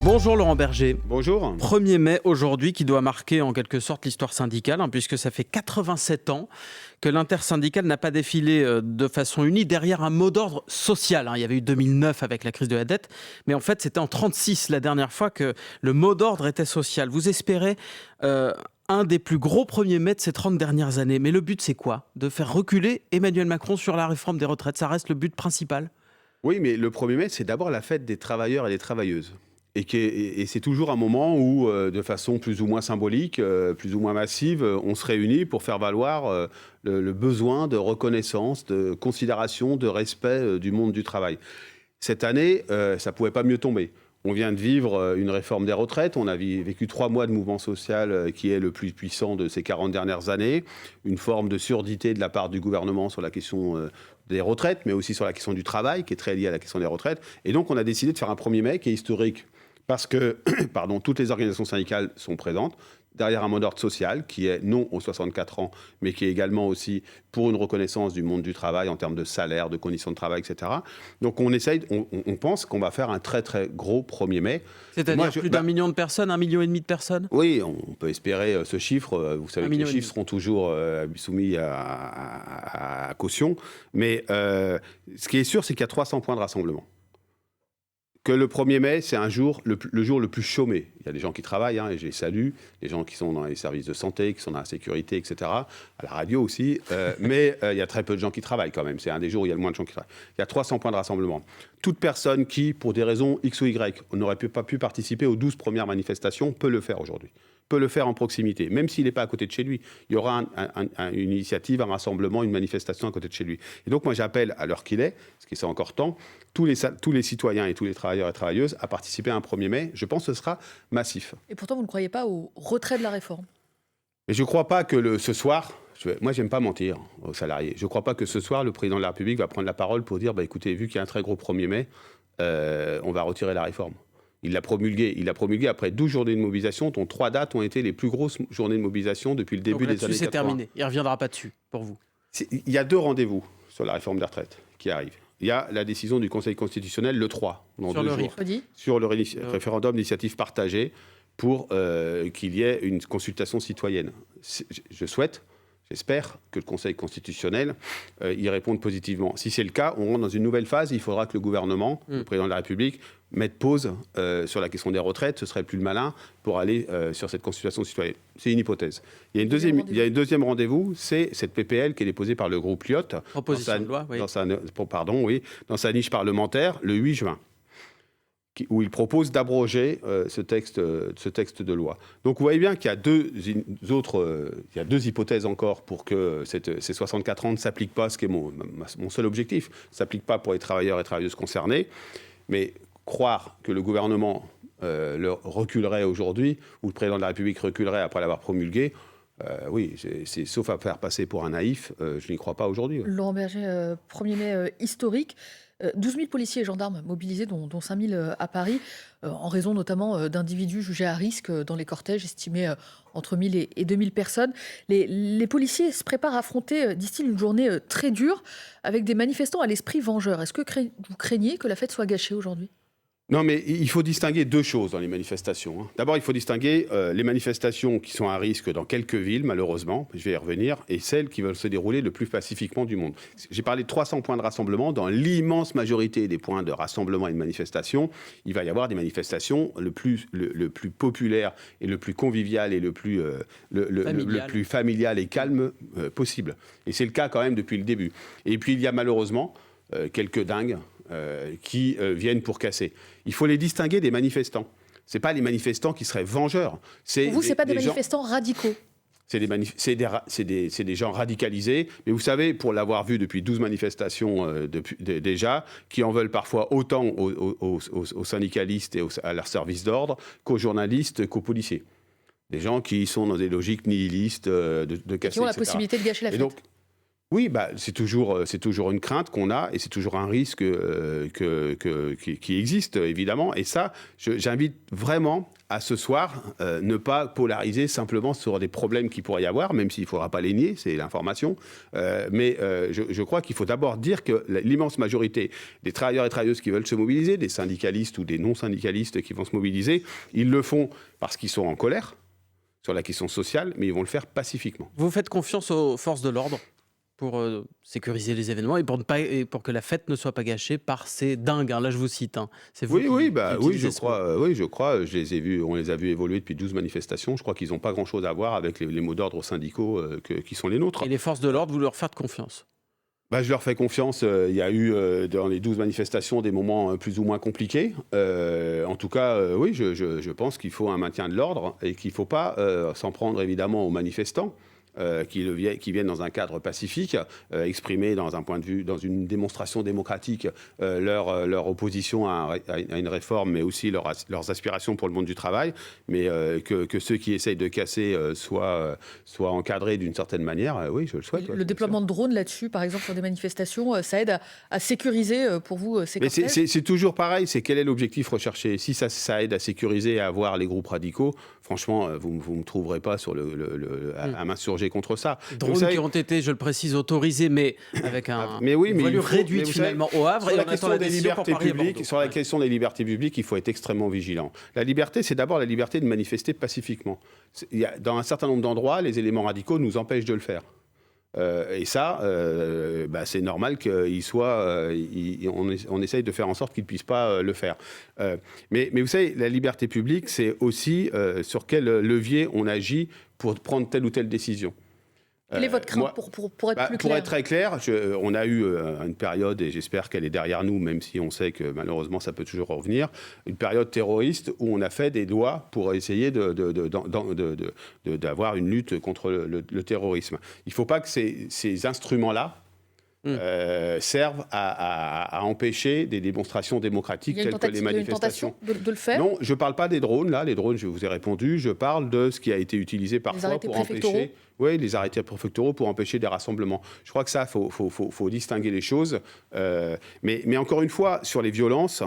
Bonjour Laurent Berger. Bonjour. 1er mai aujourd'hui qui doit marquer en quelque sorte l'histoire syndicale, puisque ça fait 87 ans que l'intersyndicale n'a pas défilé de façon unie derrière un mot d'ordre social. Il y avait eu 2009 avec la crise de la dette, mais en fait c'était en 1936 la dernière fois que le mot d'ordre était social. Vous espérez un des plus gros 1er mai de ces 30 dernières années, mais le but c'est quoi? De faire reculer Emmanuel Macron sur la réforme des retraites, ça reste le but principal? Oui, mais le 1er mai, c'est d'abord la fête des travailleurs et des travailleuses. Et c'est toujours un moment où, de façon plus ou moins symbolique, plus ou moins massive, on se réunit pour faire valoir le besoin de reconnaissance, de considération, de respect du monde du travail. Cette année, ça ne pouvait pas mieux tomber. On vient de vivre une réforme des retraites. On a vécu 3 mois de mouvement social qui est le plus puissant de ces 40 dernières années. Une forme de surdité de la part du gouvernement sur la question des retraites, mais aussi sur la question du travail, qui est très liée à la question des retraites. Et donc, on a décidé de faire un 1er mai qui est historique parce que toutes les organisations syndicales sont présentes, derrière un mot d'ordre social qui est non aux 64 ans, mais qui est également aussi pour une reconnaissance du monde du travail en termes de salaire, de conditions de travail, etc. Donc on pense qu'on va faire un très très gros 1er mai. C'est-à-dire plus d'1 million de personnes, 1,5 million de personnes? Oui, on peut espérer ce chiffre. Vous savez que les chiffres seront toujours soumis à caution. Mais ce qui est sûr, c'est qu'il y a 300 points de rassemblement. Que le 1er mai, c'est le jour le plus chômé. Il y a des gens qui travaillent, et je les salue, des gens qui sont dans les services de santé, qui sont dans la sécurité, etc., à la radio aussi, mais il y a très peu de gens qui travaillent quand même. C'est un des jours où il y a le moins de gens qui travaillent. Il y a 300 points de rassemblement. Toute personne qui, pour des raisons X ou Y, n'aurait pas pu participer aux 12 premières manifestations, peut le faire aujourd'hui. Peut le faire en proximité, même s'il n'est pas à côté de chez lui. Il y aura une initiative, un rassemblement, une manifestation à côté de chez lui. Et donc moi j'appelle à l'heure qu'il est, parce qu'il est encore temps, tous les citoyens et tous les travailleurs et travailleuses à participer à un 1er mai. Je pense que ce sera massif. Et pourtant vous ne croyez pas au retrait de la réforme? Mais je ne crois pas que ce soir, moi j'aime pas mentir aux salariés, je ne crois pas que ce soir le président de la République va prendre la parole pour dire écoutez, vu qu'il y a un très gros 1er mai, on va retirer la réforme. Il l'a promulgué après 12 journées de mobilisation, dont 3 dates ont été les plus grosses journées de mobilisation depuis le début des années 80. C'est terminé, il ne reviendra pas dessus, pour vous? Il y a 2 rendez-vous sur la réforme des retraites qui arrivent. Il y a la décision du Conseil constitutionnel le 3, dans 2 jours, sur le référendum d'initiative partagée pour qu'il y ait une consultation citoyenne. J'espère que le Conseil constitutionnel y réponde positivement. Si c'est le cas, on rentre dans une nouvelle phase. Il faudra que le gouvernement, le président de la République, mette pause sur la question des retraites. Ce serait le plus malin pour aller sur cette consultation citoyenne. C'est une hypothèse. Il y a un deuxième rendez-vous, c'est cette PPL qui est déposée par le groupe Lyot Proposition de loi, oui. Dans sa niche parlementaire le 8 juin. Où il propose d'abroger ce texte de loi. Donc vous voyez bien qu'il y a il y a 2 hypothèses encore pour que ces 64 ans ne s'appliquent pas, ce qui est mon seul objectif, ne s'applique pas pour les travailleurs et travailleuses concernés. Mais croire que le gouvernement le reculerait aujourd'hui, ou le président de la République reculerait après l'avoir promulgué, oui, c'est sauf à faire passer pour un naïf, je n'y crois pas aujourd'hui. Laurent Berger, 1er mai historique. 12 000 policiers et gendarmes mobilisés, dont 5 000 à Paris, en raison notamment d'individus jugés à risque dans les cortèges, estimés entre 1 000 et 2 000 personnes. Les policiers se préparent à affronter, disent-ils, une journée très dure, avec des manifestants à l'esprit vengeur. Est-ce que vous craignez que la fête soit gâchée aujourd'hui ? Non, mais il faut distinguer 2 choses dans les manifestations. D'abord, il faut distinguer les manifestations qui sont à risque dans quelques villes, malheureusement, je vais y revenir, et celles qui veulent se dérouler le plus pacifiquement du monde. J'ai parlé de 300 points de rassemblement. Dans l'immense majorité des points de rassemblement et de manifestation, il va y avoir des manifestations le plus populaire et le plus convivial et le plus familial et calme possible. Et c'est le cas quand même depuis le début. Et puis, il y a malheureusement quelques dingues qui viennent pour casser. Il faut les distinguer des manifestants. Ce n'est pas les manifestants qui seraient vengeurs. Pour vous, ce n'est pas des manifestants radicaux? C'est des gens radicalisés. Mais vous savez, pour l'avoir vu depuis 12 manifestations déjà, qui en veulent parfois autant aux syndicalistes et à leurs services d'ordre qu'aux journalistes, qu'aux policiers. Des gens qui sont dans des logiques nihilistes de casser, qui ont la possibilité de gâcher la fête. Oui, c'est toujours une crainte qu'on a et c'est toujours un risque qui existe, évidemment. Et ça, j'invite vraiment à ce soir ne pas polariser simplement sur des problèmes qu'il pourrait y avoir, même s'il ne faudra pas les nier, c'est l'information. Mais je crois qu'il faut d'abord dire que l'immense majorité des travailleurs et travailleuses qui veulent se mobiliser, des syndicalistes ou des non-syndicalistes qui vont se mobiliser, ils le font parce qu'ils sont en colère sur la question sociale, mais ils vont le faire pacifiquement. Vous faites confiance aux forces de l'ordre pour sécuriser les événements et pour que la fête ne soit pas gâchée par ces dingues. Là, je vous cite. C'est vous Oui, qui je crois. Je les ai vus, on les a vus évoluer depuis 12 manifestations. Je crois qu'ils n'ont pas grand-chose à voir avec les mots d'ordre syndicaux qui sont les nôtres. Et les forces de l'ordre, vous leur faites confiance? Je leur fais confiance. Il y a eu dans les 12 manifestations des moments plus ou moins compliqués. En tout cas, oui, je pense qu'il faut un maintien de l'ordre et qu'il ne faut pas s'en prendre évidemment aux manifestants. Qui viennent dans un cadre pacifique, exprimer dans un point de vue, dans une démonstration démocratique, leur opposition à une réforme, mais aussi leurs aspirations pour le monde du travail, mais que ceux qui essayent de casser soient encadrés d'une certaine manière, oui, je le souhaite. Le déploiement de drones là-dessus, par exemple, sur des manifestations, ça aide à sécuriser pour vous ces cortèges? Mais c'est toujours pareil, c'est quel est l'objectif recherché? Si ça aide à sécuriser et à avoir les groupes radicaux, franchement, vous ne me trouverez pas à m'insurger contre ça. Drones qui ont été, je le précise, autorisés, mais avec une voilure réduite finalement au Havre. Sur la question des libertés publiques, sur la question des libertés publiques, il faut être extrêmement vigilant. La liberté, c'est d'abord la liberté de manifester pacifiquement. Dans un certain nombre d'endroits, les éléments radicaux nous empêchent de le faire. Et ça, c'est normal qu'il soit. On essaye de faire en sorte qu'il ne puisse pas le faire. Mais vous savez, la liberté publique, c'est aussi sur quel levier on agit pour prendre telle ou telle décision. Quelle est votre crainte pour être plus clair? Pour être très clair, on a eu une période, et j'espère qu'elle est derrière nous, même si on sait que malheureusement ça peut toujours revenir, une période terroriste où on a fait des lois pour essayer d'avoir une lutte contre le terrorisme. Il ne faut pas que ces instruments-là servent à empêcher des démonstrations démocratiques telles que les manifestations. Il y a une tentation de le faire? Non, je ne parle pas des drones. Là, les drones, je vous ai répondu. Je parle de ce qui a été utilisé parfois pour empêcher. Oui, les arrêtés préfectoraux pour empêcher des rassemblements. Je crois que ça, faut distinguer les choses. Mais encore une fois, sur les violences,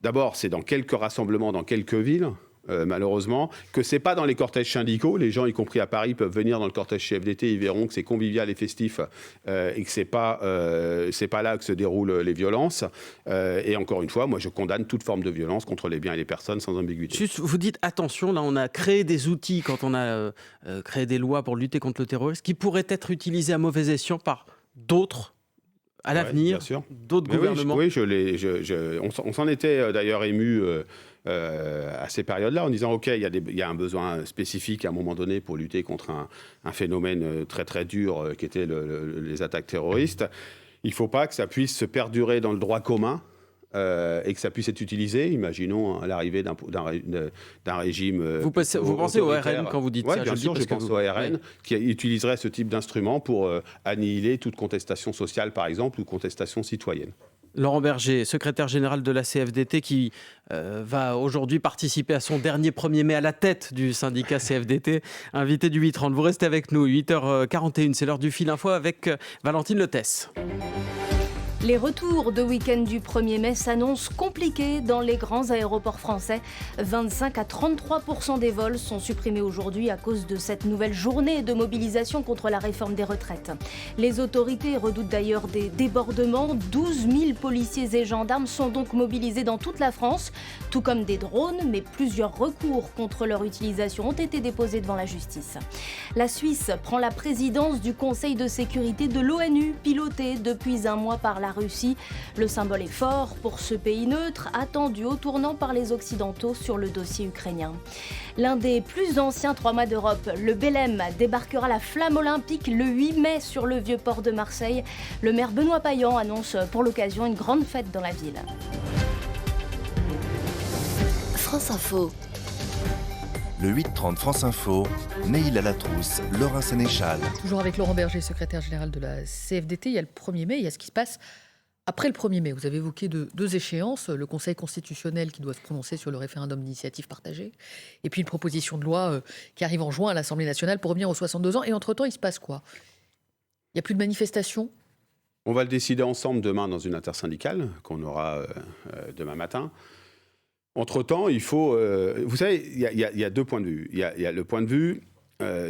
d'abord, c'est dans quelques rassemblements, dans quelques villes. Malheureusement, que c'est pas dans les cortèges syndicaux. Les gens, y compris à Paris, peuvent venir dans le cortège CFDT, ils verront que c'est convivial et festif et que c'est pas là que se déroulent les violences. Et encore une fois, moi, je condamne toute forme de violence contre les biens et les personnes sans ambiguïté. Juste, vous dites attention, là, on a créé des outils quand on a créé des lois pour lutter contre le terrorisme qui pourraient être utilisés à mauvais escient par d'autres à l'avenir, d'autres gouvernements. Oui, on s'en était d'ailleurs ému à ces périodes-là, en disant OK, il y a un besoin spécifique à un moment donné pour lutter contre un phénomène très très dur qui était les attaques terroristes. Il ne faut pas que ça puisse se perdurer dans le droit commun. Et que ça puisse être utilisé, imaginons l'arrivée d'un régime. Vous pensez au RN quand vous dites ça? Oui, bien sûr, je pense au RN qui utiliserait ce type d'instrument pour annihiler toute contestation sociale, par exemple, ou contestation citoyenne. Laurent Berger, secrétaire général de la CFDT, qui va aujourd'hui participer à son dernier 1er mai à la tête du syndicat CFDT, invité du 8h30. Vous restez avec nous, 8h41, c'est l'heure du Fil Info avec Valentine Letès. Les retours de week-end du 1er mai s'annoncent compliqués dans les grands aéroports français. 25 à 33% des vols sont supprimés aujourd'hui à cause de cette nouvelle journée de mobilisation contre la réforme des retraites. Les autorités redoutent d'ailleurs des débordements. 12 000 policiers et gendarmes sont donc mobilisés dans toute la France, tout comme des drones, mais plusieurs recours contre leur utilisation ont été déposés devant la justice. La Suisse prend la présidence du Conseil de sécurité de l'ONU, piloté depuis un mois par la Russie. Le symbole est fort pour ce pays neutre, attendu au tournant par les Occidentaux sur le dossier ukrainien. L'un des plus anciens 3 mâts d'Europe, le Belém, débarquera la flamme olympique le 8 mai sur le vieux port de Marseille. Le maire Benoît Payan annonce pour l'occasion une grande fête dans la ville. France Info. Le 8h30 France Info, Neil Alatrousse, Laurent Sénéchal. Toujours avec Laurent Berger, secrétaire général de la CFDT. Il y a le 1er mai, il y a ce qui se passe après le 1er mai. Vous avez évoqué deux échéances, le Conseil constitutionnel qui doit se prononcer sur le référendum d'initiative partagée, et puis une proposition de loi qui arrive en juin à l'Assemblée nationale pour revenir aux 62 ans. Et entre-temps, il se passe quoi ? Il n'y a plus de manifestations? On va le décider ensemble demain dans une intersyndicale qu'on aura demain matin. Entre-temps, il faut... vous savez, il y a 2 points de vue. Il y a le point de vue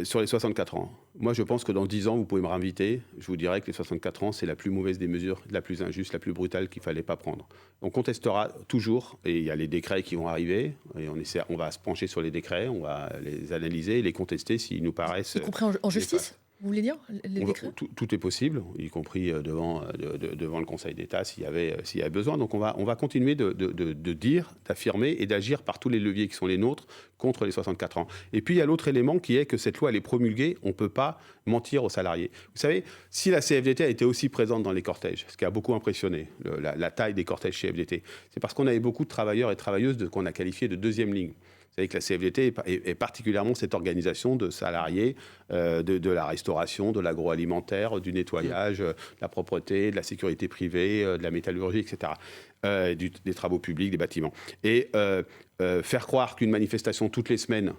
sur les 64 ans. Moi, je pense que dans 10 ans, vous pouvez me réinviter. Je vous dirai que les 64 ans, c'est la plus mauvaise des mesures, la plus injuste, la plus brutale qu'il ne fallait pas prendre. On contestera toujours, et il y a les décrets qui vont arriver, et on va se pencher sur les décrets, on va les analyser, les contester s'ils nous paraissent... Y compris en justice, vous voulez dire, les décrets? Tout est possible, y compris devant le Conseil d'État s'il y avait besoin. Donc on va continuer de dire, d'affirmer et d'agir par tous les leviers qui sont les nôtres contre les 64 ans. Et puis il y a l'autre élément qui est que cette loi elle est promulguée, on ne peut pas mentir aux salariés. Vous savez, si la CFDT a été aussi présente dans les cortèges, ce qui a beaucoup impressionné, la taille des cortèges CFDT, c'est parce qu'on avait beaucoup de travailleurs et travailleuses qu'on a qualifiés de deuxième ligne. Vous savez que la CFDT est particulièrement cette organisation de salariés de la restauration, de l'agroalimentaire, du nettoyage, de la propreté, de la sécurité privée, de la métallurgie, etc., des travaux publics, des bâtiments. Et faire croire qu'une manifestation toutes les semaines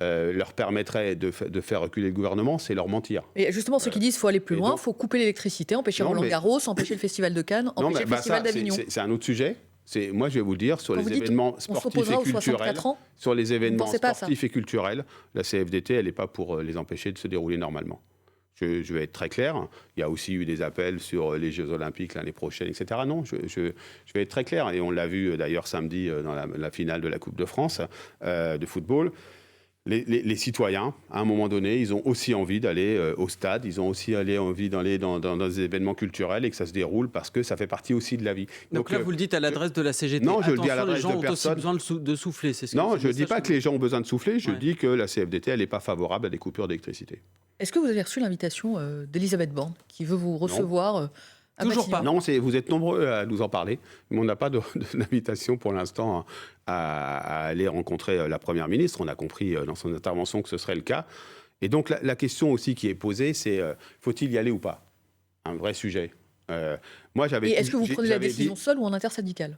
leur permettrait de faire reculer le gouvernement, c'est leur mentir. Et justement, ceux qui disent qu'il faut aller plus loin, il faut couper l'électricité, empêcher Roland-Garros, empêcher le Festival de Cannes, empêcher le Festival d'Avignon. C'est un autre sujet. Moi, je vais vous le dire, sur les événements sportifs et culturels, la CFDT, elle n'est pas pour les empêcher de se dérouler normalement. Je vais être très clair. Il y a aussi eu des appels sur les Jeux Olympiques l'année prochaine, etc. Non, je vais être très clair. Et on l'a vu d'ailleurs samedi dans la finale de la Coupe de France de football. Les citoyens, à un moment donné, ils ont aussi envie d'aller au stade, ils ont aussi envie d'aller dans des événements culturels et que ça se déroule parce que ça fait partie aussi de la vie. Donc là, vous le dites à l'adresse de la CGT. Non, je le dis à l'adresse de personne. Les gens ont aussi besoin de souffler. Non, je ne dis pas que les gens ont besoin de souffler, je dis que la CFDT, elle n'est pas favorable à des coupures d'électricité. Est-ce que vous avez reçu l'invitation d'Elisabeth Borne, qui veut vous recevoir à Toujours pas. Non, vous êtes nombreux à nous en parler, mais on n'a pas d'invitation pour l'instant à aller rencontrer la Première ministre. On a compris dans son intervention que ce serait le cas. Et donc la question aussi qui est posée, c'est faut-il y aller ou pas? Un vrai sujet. Et est-ce que vous prenez la décision seule ou en intersyndicale?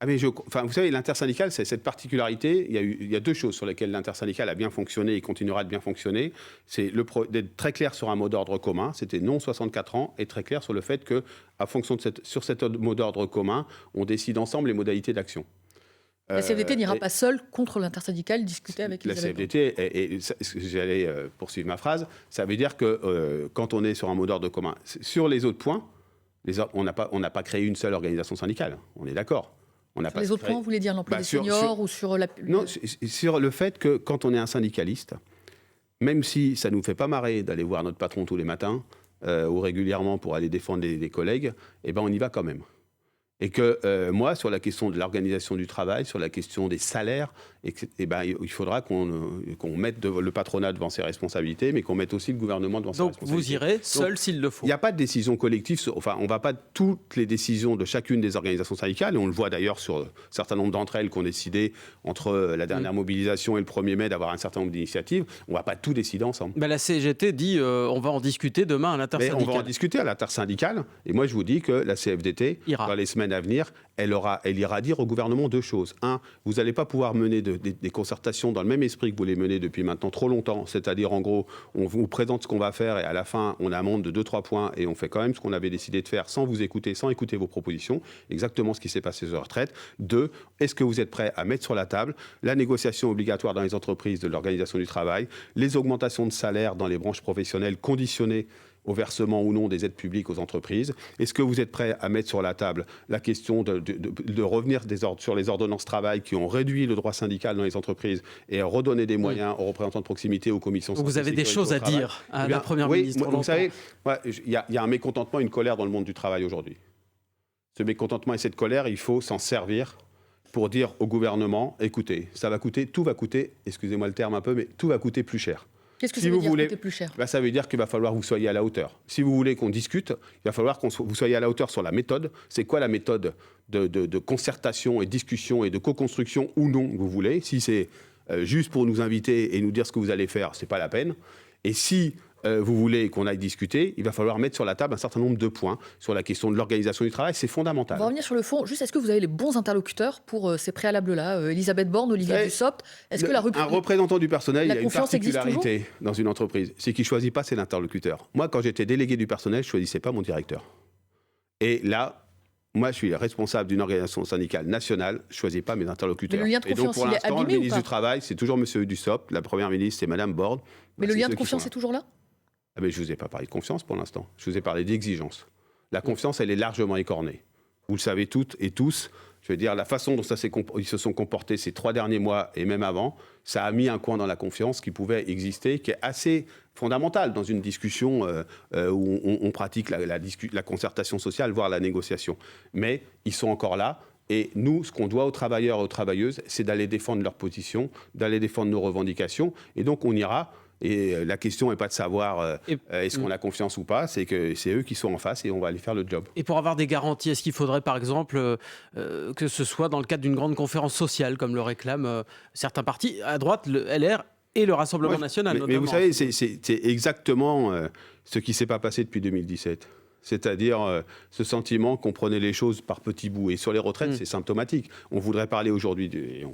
Vous savez, l'intersyndicale, c'est cette particularité. Il y a 2 choses sur lesquelles l'intersyndicale a bien fonctionné et continuera de bien fonctionner. C'est d'être très clair sur un mot d'ordre commun, c'était non 64 ans, et très clair sur le fait que, à fonction sur cet mot d'ordre commun, on décide ensemble les modalités d'action. La CFDT n'ira pas seule contre l'intersyndicale discuter avec la CFDT, et j'allais poursuivre ma phrase, ça veut dire que quand on est sur un mot d'ordre commun, sur les autres points, on n'a pas créé une seule organisation syndicale, on est d'accord. Sur les autres points, vous voulez dire l'emploi des seniors ou sur la... Non, sur le fait que quand on est un syndicaliste, même si ça ne nous fait pas marrer d'aller voir notre patron tous les matins ou régulièrement pour aller défendre des collègues, on y va quand même. Et que moi, sur la question de l'organisation du travail, sur la question des salaires, il faudra qu'on mette le patronat devant ses responsabilités, mais qu'on mette aussi le gouvernement devant ses responsabilités. Donc vous irez seul s'il le faut. Il n'y a pas de décision collective, on ne va pas toutes les décisions de chacune des organisations syndicales, et on le voit d'ailleurs sur un certain nombre d'entre elles qui ont décidé, entre la dernière mobilisation et le 1er mai, d'avoir un certain nombre d'initiatives. On ne va pas tout décider ensemble. La CGT dit on va en discuter demain à l'intersyndicale. On va en discuter à l'intersyndicale, et moi je vous dis que la CFDT, dans les semaines à venir, elle ira dire au gouvernement 2 choses. 1, vous n'allez pas pouvoir mener des concertations dans le même esprit que vous les menez depuis maintenant trop longtemps, c'est-à-dire en gros, on vous présente ce qu'on va faire et à la fin, on amende de 2-3 points et on fait quand même ce qu'on avait décidé de faire sans vous écouter, sans écouter vos propositions, exactement ce qui s'est passé sur la retraite. 2, est-ce que vous êtes prêts à mettre sur la table la négociation obligatoire dans les entreprises de l'organisation du travail, les augmentations de salaire dans les branches professionnelles conditionnées au versement ou non des aides publiques aux entreprises? Est-ce que vous êtes prêt à mettre sur la table la question de revenir sur les ordonnances travail qui ont réduit le droit syndical dans les entreprises et à redonner des moyens aux représentants de proximité, aux commissions santé, vous avez des choses à dire à la Première ministre. Vous savez, il y a un mécontentement, une colère dans le monde du travail aujourd'hui. Ce mécontentement et cette colère, il faut s'en servir pour dire au gouvernement, écoutez, tout va coûter, excusez-moi le terme un peu, mais tout va coûter plus cher. Qu'est-ce que ça veut dire coûter plus cher? Ça veut dire qu'il va falloir que vous soyez à la hauteur. Si vous voulez qu'on discute, il va falloir que vous soyez à la hauteur sur la méthode. C'est quoi la méthode de concertation et discussion et de co-construction ou non que vous voulez? Si c'est juste pour nous inviter et nous dire ce que vous allez faire, c'est pas la peine. Et si vous voulez qu'on aille discuter, il va falloir mettre sur la table un certain nombre de points sur la question de l'organisation du travail. C'est fondamental. On va revenir sur le fond. Juste, est-ce que vous avez les bons interlocuteurs pour ces préalables-là Elisabeth Borne, Olivier Dussopt. Est-ce que un représentant du personnel, il y a une confiance existe particularité dans une entreprise, c'est qu'il ne choisit pas ses interlocuteurs. Moi, quand j'étais délégué du personnel, je ne choisissais pas mon directeur. Et là, moi, je suis responsable d'une organisation syndicale nationale, je ne choisis pas mes interlocuteurs. Mais le lien de et donc, confiance, pour il est l'instant, le abîmé ou ministre pas du Travail, c'est toujours M. Dussopt. La Première ministre, c'est Mme Borne. Mais le lien de confiance est toujours là ? Ah, mais je ne vous ai pas parlé de confiance pour l'instant. Je vous ai parlé d'exigence. La confiance, elle est largement écornée. Vous le savez toutes et tous. Je veux dire, la façon dont ils se sont comportés ces 3 derniers mois et même avant, ça a mis un coin dans la confiance qui pouvait exister, qui est assez fondamental dans une discussion où on pratique la concertation sociale, voire la négociation. Mais ils sont encore là. Et nous, ce qu'on doit aux travailleurs et aux travailleuses, c'est d'aller défendre leurs positions, d'aller défendre nos revendications. Et donc, on ira. Et la question n'est pas de savoir est-ce qu'on a confiance ou pas, c'est que c'est eux qui sont en face et on va aller faire le job. Et pour avoir des garanties, est-ce qu'il faudrait par exemple que ce soit dans le cadre d'une grande conférence sociale, comme le réclament certains partis, à droite, le LR et le Rassemblement national mais vous savez, c'est exactement ce qui ne s'est pas passé depuis 2017. C'est-à-dire ce sentiment qu'on prenait les choses par petits bouts. Et sur les retraites, c'est symptomatique. On voudrait parler aujourd'hui,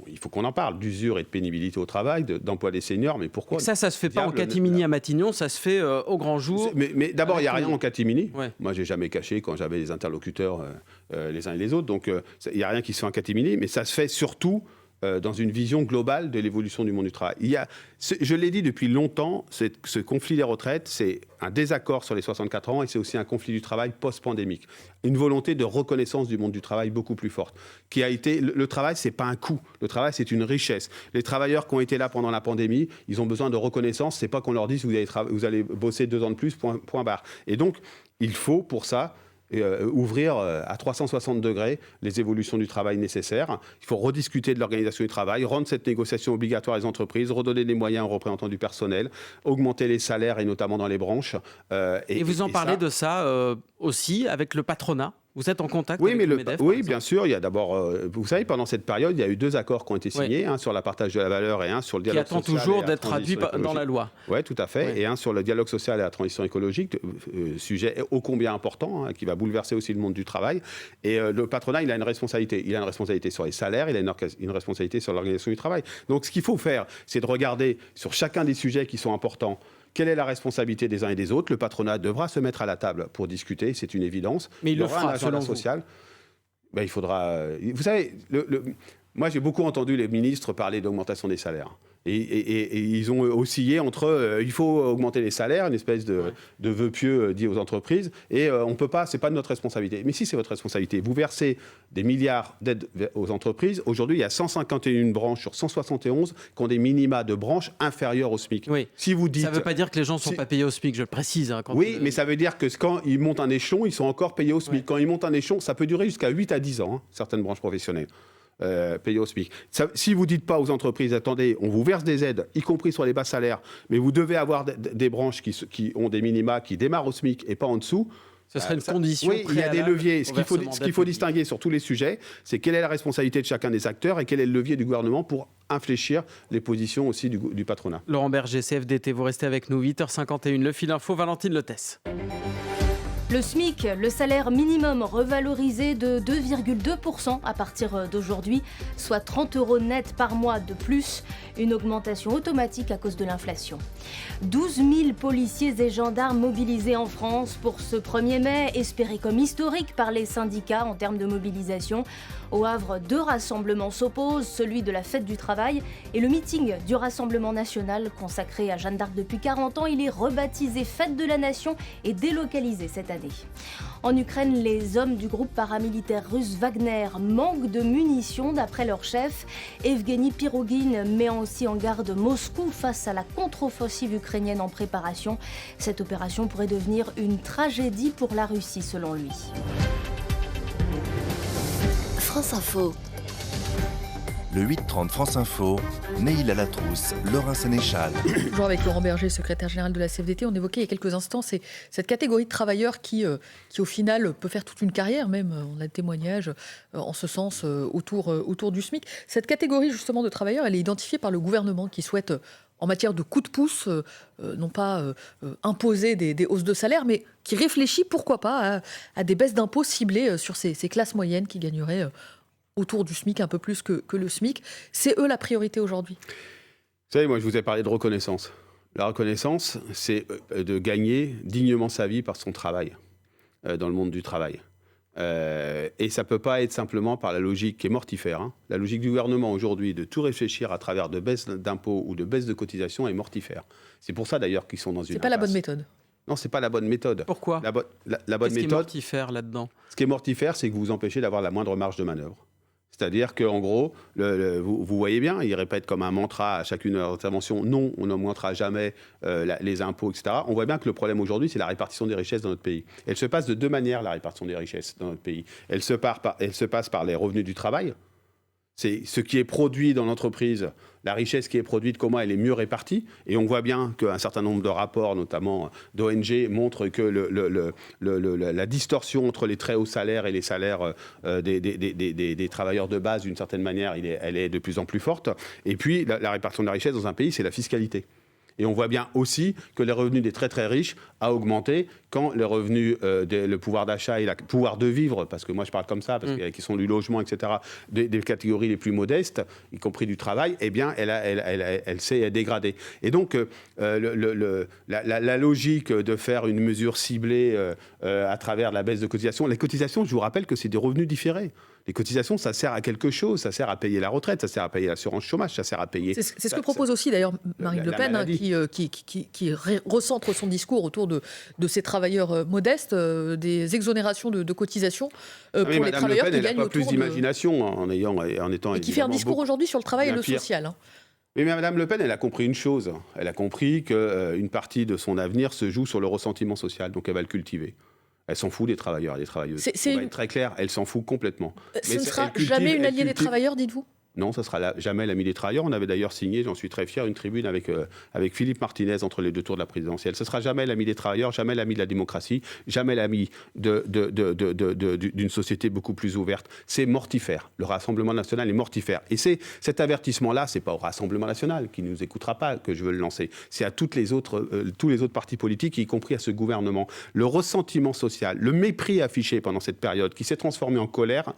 il faut qu'on en parle, d'usure et de pénibilité au travail, d'emploi des seniors, mais pourquoi ? Et ça se fait pas en catimini à Matignon, ça se fait au grand jour. Mais d'abord, il n'y a rien en catimini. Ouais. Moi, j'ai jamais caché quand j'avais les interlocuteurs les uns et les autres. Donc, il n'y a rien qui se fait en catimini, mais ça se fait surtout dans une vision globale de l'évolution du monde du travail. Je l'ai dit depuis longtemps, ce conflit des retraites, c'est un désaccord sur les 64 ans et c'est aussi un conflit du travail post-pandémique. Une volonté de reconnaissance du monde du travail beaucoup plus forte. Le travail, c'est pas un coût. Le travail, c'est une richesse. Les travailleurs qui ont été là pendant la pandémie, ils ont besoin de reconnaissance. C'est pas qu'on leur dise vous allez bosser 2 ans de plus, point barre. Et donc, il faut pour ça ouvrir à 360 degrés les évolutions du travail nécessaires. Il faut rediscuter de l'organisation du travail, rendre cette négociation obligatoire aux entreprises, redonner des moyens aux représentants du personnel, augmenter les salaires et notamment dans les branches. Et vous en parlez de ça aussi avec le patronat ? Vous êtes en contact avec le MEDEF ? Oui, bien sûr. Il y a d'abord, vous savez, pendant cette période, il y a eu 2 accords qui ont été signés, un sur le partage de la valeur et un sur le dialogue social. Qui attend toujours d'être traduit dans la loi. Oui, tout à fait. Ouais. Et un sur le dialogue social et la transition écologique, sujet ô combien important, qui va bouleverser aussi le monde du travail. Et le patronat, il a une responsabilité. Il a une responsabilité sur les salaires, il a une responsabilité sur l'organisation du travail. Donc, ce qu'il faut faire, c'est de regarder sur chacun des sujets qui sont importants, quelle est la responsabilité des uns et des autres. Le patronat devra se mettre à la table pour discuter, c'est une évidence. Mais il le fera, selon vous. Il faudra... Vous savez, moi j'ai beaucoup entendu les ministres parler d'augmentation des salaires. Et ils ont oscillé entre il faut augmenter les salaires, une espèce de vœu pieux dit aux entreprises, et on ne peut pas, ce n'est pas de notre responsabilité. Mais si, c'est votre responsabilité. Vous versez des milliards d'aides aux entreprises. Aujourd'hui, il y a 151 branches sur 171 qui ont des minima de branches inférieurs au SMIC. Oui. Si vous dites, ça ne veut pas dire que les gens ne sont pas payés au SMIC, je le précise. Mais ça veut dire que quand ils montent un échelon, ils sont encore payés au SMIC. Ouais. Quand ils montent un échelon, ça peut durer jusqu'à 8 à 10 ans, certaines branches professionnelles. Payés au SMIC. Si vous ne dites pas aux entreprises, attendez, on vous verse des aides, y compris sur les bas salaires, mais vous devez avoir des branches qui ont des minima qui démarrent au SMIC et pas en dessous. Ce serait une condition. Oui, il y a des leviers. Ce qu'il faut distinguer sur tous les sujets, c'est quelle est la responsabilité de chacun des acteurs et quel est le levier du gouvernement pour infléchir les positions aussi du patronat. Laurent Berger, CFDT, vous restez avec nous, 8h51, le fil info, Valentine Lethès. Le SMIC, le salaire minimum revalorisé de 2,2% à partir d'aujourd'hui, soit 30 € net par mois de plus, une augmentation automatique à cause de l'inflation. 12 000 policiers et gendarmes mobilisés en France pour ce 1er mai, espéré comme historique par les syndicats en termes de mobilisation. Au Havre, 2 rassemblements s'opposent, celui de la fête du travail et le meeting du Rassemblement national consacré à Jeanne d'Arc depuis 40 ans. Il est rebaptisé Fête de la Nation et délocalisé cette année. En Ukraine, les hommes du groupe paramilitaire russe Wagner manquent de munitions d'après leur chef. Evgeny Pirogine met aussi en garde Moscou face à la contre-offensive ukrainienne en préparation. Cette opération pourrait devenir une tragédie pour la Russie selon lui. France Info. Le 8-30 France Info, Neil Alatrousse, Laurent Sénéchal. Toujours avec Laurent Berger, secrétaire général de la CFDT. On évoquait il y a quelques instants cette catégorie de travailleurs qui au final peut faire toute une carrière, même on a des témoignages en ce sens autour du SMIC. Cette catégorie justement de travailleurs, elle est identifiée par le gouvernement qui souhaite en matière de coup de pouce, non pas imposer des hausses de salaire, mais qui réfléchit, pourquoi pas, à des baisses d'impôts ciblées sur ces classes moyennes qui gagneraient autour du SMIC, un peu plus que le SMIC. C'est eux la priorité aujourd'hui. Vous savez, moi, je vous ai parlé de reconnaissance. La reconnaissance, c'est de gagner dignement sa vie par son travail, dans le monde du travail. Et ça ne peut pas être simplement par la logique qui est mortifère. Hein. La logique du gouvernement aujourd'hui de tout réfléchir à travers de baisses d'impôts ou de baisses de cotisations est mortifère. C'est pour ça d'ailleurs qu'ils sont dans une impasse. C'est pas la bonne méthode. Non, c'est pas la bonne méthode. Pourquoi ? La bonne Qu'est-ce qui est méthode, mortifère là-dedans ? ce qui est mortifère, c'est que vous vous empêchez d'avoir la moindre marge de manœuvre. C'est-à-dire qu'en gros, vous voyez bien, ils répètent comme un mantra à chacune de leurs interventions, non, on n'augmentera jamais les impôts, etc. On voit bien que le problème aujourd'hui, c'est la répartition des richesses dans notre pays. Elle se passe de deux manières, la répartition des richesses dans notre pays. Elle se passe par les revenus du travail. C'est ce qui est produit dans l'entreprise, la richesse qui est produite, comment elle est mieux répartie. Et on voit bien qu'un certain nombre de rapports, notamment d'ONG, montrent que la distorsion entre les très hauts salaires et les salaires des travailleurs de base, d'une certaine manière, elle est de plus en plus forte. Et puis, la répartition de la richesse dans un pays, c'est la fiscalité. Et on voit bien aussi que les revenus des très très riches a augmenté quand les revenus, le pouvoir d'achat et le pouvoir de vivre, parce que moi je parle comme ça, parce qu'ils sont du logement, etc., des catégories les plus modestes, y compris du travail, eh bien elle s'est dégradée. Et donc la logique de faire une mesure ciblée à travers la baisse de cotisations, les cotisations, je vous rappelle que c'est des revenus différés. Les cotisations, ça sert à quelque chose, ça sert à payer la retraite, ça sert à payer l'assurance chômage, ça sert à payer... C'est ce que propose aussi d'ailleurs Marine Le Pen, qui recentre son discours autour de ces travailleurs modestes, des exonérations de cotisations pour les travailleurs qui gagnent autour de... Elle n'a pas plus d'imagination en étant... Et qui fait un discours aujourd'hui sur le travail et le social. Hein. Mais Mme Le Pen, elle a compris une chose. Elle a compris qu'une partie de son avenir se joue sur le ressentiment social, donc elle va le cultiver. Elle s'en fout des travailleurs et des travailleuses. On va être très clair, elle s'en fout complètement. Ce ne sera jamais une alliée des travailleurs, dites-vous ? Non, ça ne sera jamais l'ami des travailleurs. On avait d'ailleurs signé, j'en suis très fier, une tribune avec Philippe Martinez entre les deux tours de la présidentielle. Ce ne sera jamais l'ami des travailleurs, jamais l'ami de la démocratie, jamais l'ami d'une société beaucoup plus ouverte. C'est mortifère. Le Rassemblement national est mortifère. Et c'est cet avertissement-là, ce n'est pas au Rassemblement national qui ne nous écoutera pas que je veux le lancer. C'est à tous les autres partis politiques, y compris à ce gouvernement. Le ressentiment social, le mépris affiché pendant cette période qui s'est transformé en colère,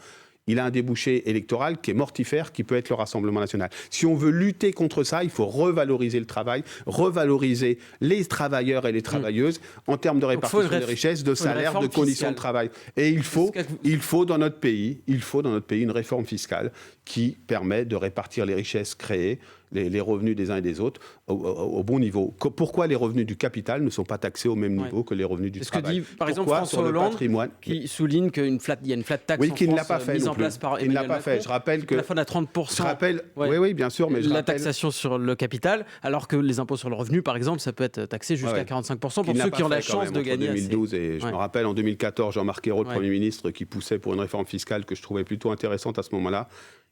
il a un débouché électoral qui est mortifère, qui peut être le Rassemblement national. Si on veut lutter contre ça, il faut revaloriser le travail, revaloriser les travailleurs et les travailleuses en termes de répartition des richesses, de salaires, de conditions de travail. Et il faut dans notre pays une réforme fiscale qui permet de répartir les richesses créées, les revenus des uns et des autres au bon niveau. Pourquoi les revenus du capital ne sont pas taxés au même niveau que les revenus du travail ? Ce que dit par exemple François Hollande, qui souligne qu'il y a une flat tax qui ne l'a pas fait mise en place par Emmanuel Macron. Je rappelle que... plafonne à 30%. Je rappelle, oui, bien sûr, mais la taxation sur le capital, alors que les impôts sur le revenu, par exemple, ça peut être taxé jusqu'à 45% pour ceux qui ont la chance de gagner en 2012 et je me rappelle en 2014, Jean-Marc Ayrault, le Premier ministre, qui poussait pour une réforme fiscale que je trouvais plutôt intéressante à ce moment-là.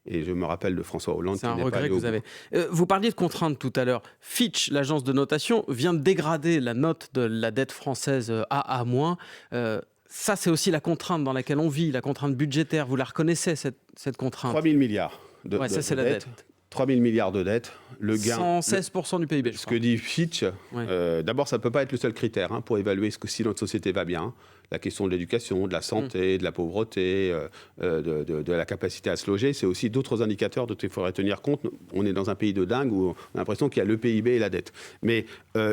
Et je me rappelle de François Hollande. C'est un regret que vous avez. Vous parliez de contraintes tout à l'heure. Fitch, l'agence de notation, vient de dégrader la note de la dette française à A-. Ça, c'est aussi la contrainte dans laquelle on vit, la contrainte budgétaire. Vous la reconnaissez, cette contrainte ? 3 000 milliards de ça, c'est la dette. 3 000 milliards de dettes. Le gain, 116% du PIB. Ce que dit Fitch, d'abord, ça ne peut pas être le seul critère pour évaluer si notre société va bien. La question de l'éducation, de la santé, de la pauvreté, de la capacité à se loger, c'est aussi d'autres indicateurs dont il faudrait tenir compte. On est dans un pays de dingue où on a l'impression qu'il y a le PIB et la dette. Mais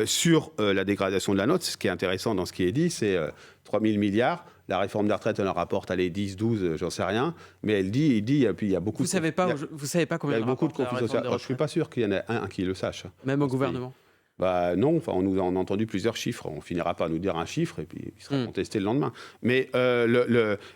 sur la dégradation de la note, ce qui est intéressant dans ce qui est dit, c'est 3 000 milliards. La réforme des retraites, elle en rapporte, 10, 12, j'en sais rien. Mais il dit, et puis il y a beaucoup... Vous savez pas combien il y a beaucoup de confusion sociale. Je ne suis pas sûr qu'il y en ait un qui le sache. Même au gouvernement ? Non, on a entendu plusieurs chiffres. On finira par nous dire un chiffre et puis il sera contesté le lendemain. Mais,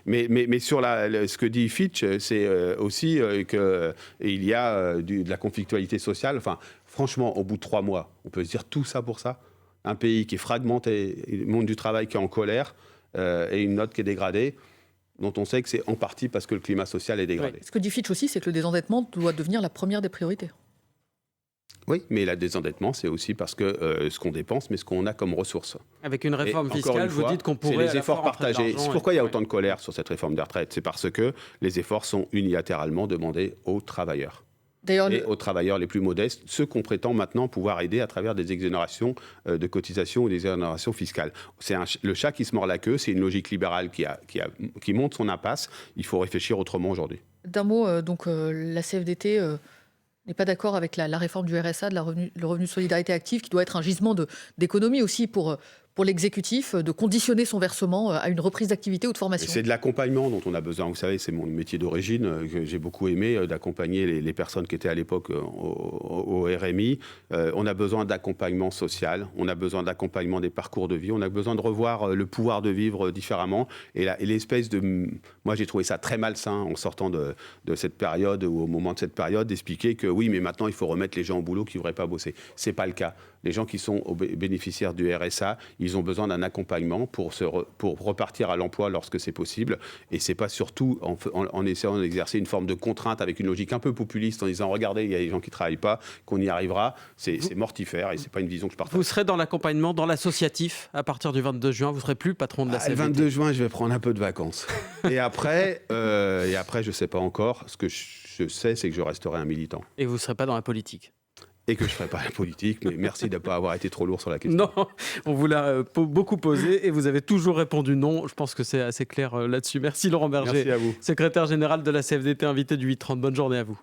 mais sur ce que dit Fitch, c'est aussi qu'il y a de la conflictualité sociale. Enfin, franchement, au bout de 3 mois, on peut se dire tout ça pour ça. Un pays qui est fragmenté, le monde du travail qui est en colère et une note qui est dégradée, dont on sait que c'est en partie parce que le climat social est dégradé. Ce que dit Fitch aussi, c'est que le désendettement doit devenir la première des priorités. Oui, mais le désendettement, c'est aussi parce que ce qu'on dépense, mais ce qu'on a comme ressources. Avec une réforme fiscale, vous dites qu'on pourrait... C'est les efforts partagés. C'est pourquoi il y a autant de colère sur cette réforme des retraites. C'est parce que les efforts sont unilatéralement demandés aux travailleurs. D'ailleurs, et aux travailleurs les plus modestes, ceux qu'on prétend maintenant pouvoir aider à travers des exonérations de cotisations ou des exonérations fiscales. C'est le chat qui se mord la queue, c'est une logique libérale qui monte son impasse. Il faut réfléchir autrement aujourd'hui. d'un mot, la CFDT n'est pas d'accord avec la réforme du RSA, le revenu de solidarité active, qui doit être un gisement d'économie aussi pour l'exécutif, de conditionner son versement à une reprise d'activité ou de formation. C'est de l'accompagnement dont on a besoin. Vous savez, c'est mon métier d'origine, que j'ai beaucoup aimé, d'accompagner les personnes qui étaient à l'époque au RMI. On a besoin d'accompagnement social, on a besoin d'accompagnement des parcours de vie, on a besoin de revoir le pouvoir de vivre différemment. Et l'espèce de... Moi, j'ai trouvé ça très malsain en sortant de cette période, ou au moment de cette période, d'expliquer que oui, mais maintenant, il faut remettre les gens au boulot qui ne devraient pas bosser. Ce n'est pas le cas. Les gens qui sont bénéficiaires du RSA, ils ont besoin d'un accompagnement pour repartir à l'emploi lorsque c'est possible. Et ce n'est pas surtout en essayant d'exercer une forme de contrainte avec une logique un peu populiste en disant « Regardez, il y a des gens qui ne travaillent pas, qu'on y arrivera ». C'est mortifère et ce n'est pas une vision que je partage. Vous serez dans l'accompagnement, dans l'associatif à partir du 22 juin. Vous ne serez plus patron de la CFDT. Le 22 juin, je vais prendre un peu de vacances. Et après, je ne sais pas encore. Ce que je sais, c'est que je resterai un militant. Et vous ne serez pas dans la politique. Et que je ne ferai pas la politique, mais merci de ne pas avoir été trop lourd sur la question. Non, on vous l'a beaucoup posé et vous avez toujours répondu non. Je pense que c'est assez clair là-dessus. Merci Laurent Berger, Merci à vous. secrétaire général de la CFDT, invité du 8h30. Bonne journée à vous.